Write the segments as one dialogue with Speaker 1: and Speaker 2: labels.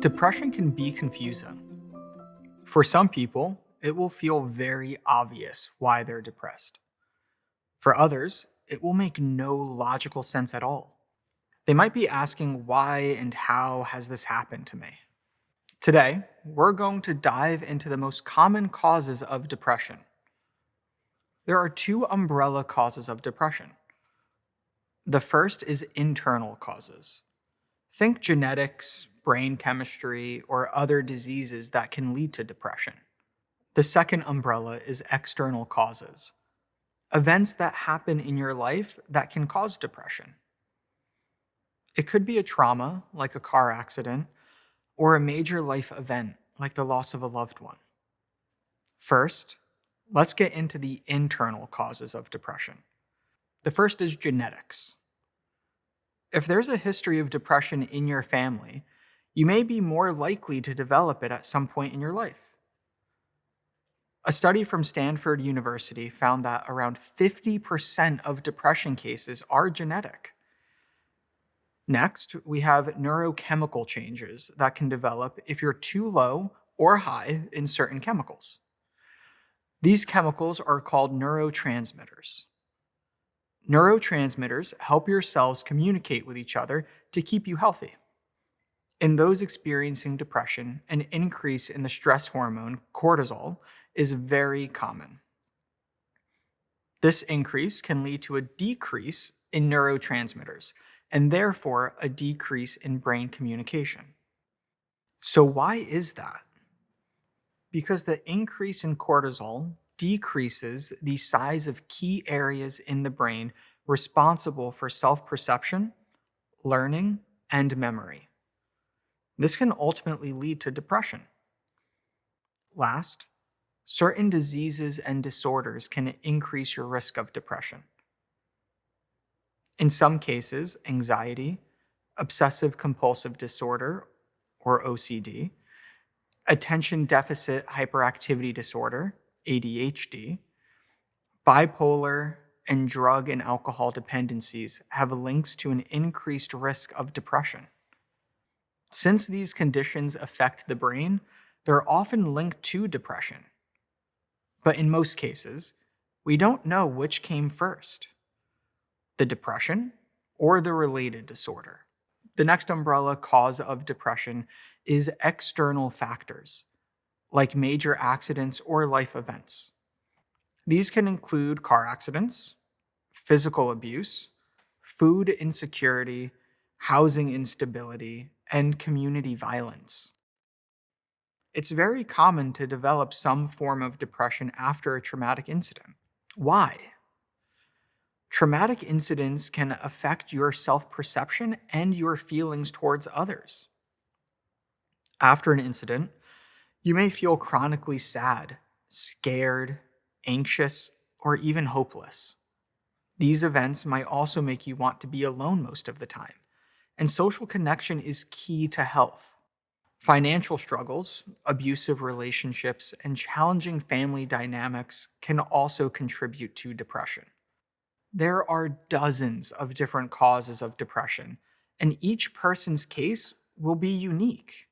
Speaker 1: Depression can be confusing. For some people, it will feel very obvious why they're depressed. For others, it will make no logical sense at all. They might be asking, why and how has this happened to me? Today, we're going to dive into the most common causes of depression. There are two umbrella causes of depression. The first is internal causes. Think genetics, brain chemistry, or other diseases that can lead to depression. The second umbrella is external causes. Events that happen in your life that can cause depression. It could be a trauma, like a car accident, or a major life event, like the loss of a loved one. First, let's get into the internal causes of depression. The first is genetics. If there's a history of depression in your family, you may be more likely to develop it at some point in your life. A study from Stanford University found that around 50% of depression cases are genetic. Next, we have neurochemical changes that can develop if you're too low or high in certain chemicals. These chemicals are called neurotransmitters. Neurotransmitters help your cells communicate with each other to keep you healthy. In those experiencing depression, an increase in the stress hormone cortisol is very common. This increase can lead to a decrease in neurotransmitters and therefore a decrease in brain communication. So why is that? Because the increase in cortisol decreases the size of key areas in the brain responsible for self-perception, learning, and memory. This can ultimately lead to depression. Last, certain diseases and disorders can increase your risk of depression. In some cases, anxiety, obsessive compulsive disorder, or OCD, attention deficit hyperactivity disorder, ADHD, bipolar, and drug and alcohol dependencies have links to an increased risk of depression. Since these conditions affect the brain, they're often linked to depression. But in most cases, we don't know which came first, the depression or the related disorder. The next umbrella cause of depression is external factors, like major accidents or life events. These can include car accidents, physical abuse, food insecurity, housing instability, and community violence. It's very common to develop some form of depression after a traumatic incident. Why? Traumatic incidents can affect your self-perception and your feelings towards others. After an incident, you may feel chronically sad, scared, anxious, or even hopeless. These events might also make you want to be alone most of the time, and social connection is key to health. Financial struggles, abusive relationships, and challenging family dynamics can also contribute to depression. There are dozens of different causes of depression, and each person's case will be unique.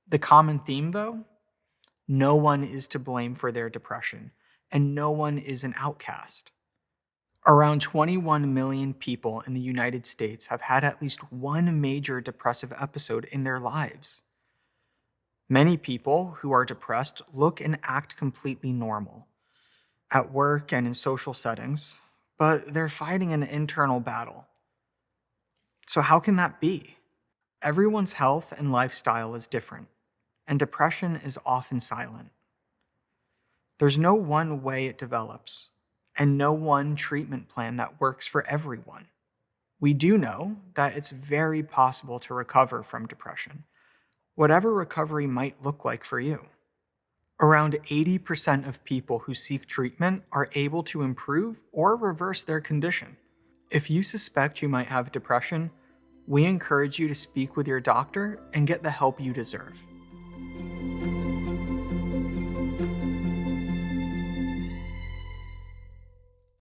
Speaker 1: The common theme, though, no one is to blame for their depression, and no one is an outcast. Around 21 million people in the United States have had at least one major depressive episode in their lives. Many people who are depressed look and act completely normal at work and in social settings, but they're fighting an internal battle. So how can that be? Everyone's health and lifestyle is different, and depression is often silent. There's no one way it develops, and no one treatment plan that works for everyone. We do know that it's very possible to recover from depression, whatever recovery might look like for you. Around 80% of people who seek treatment are able to improve or reverse their condition. If you suspect you might have depression, we encourage you to speak with your doctor and get the help you deserve.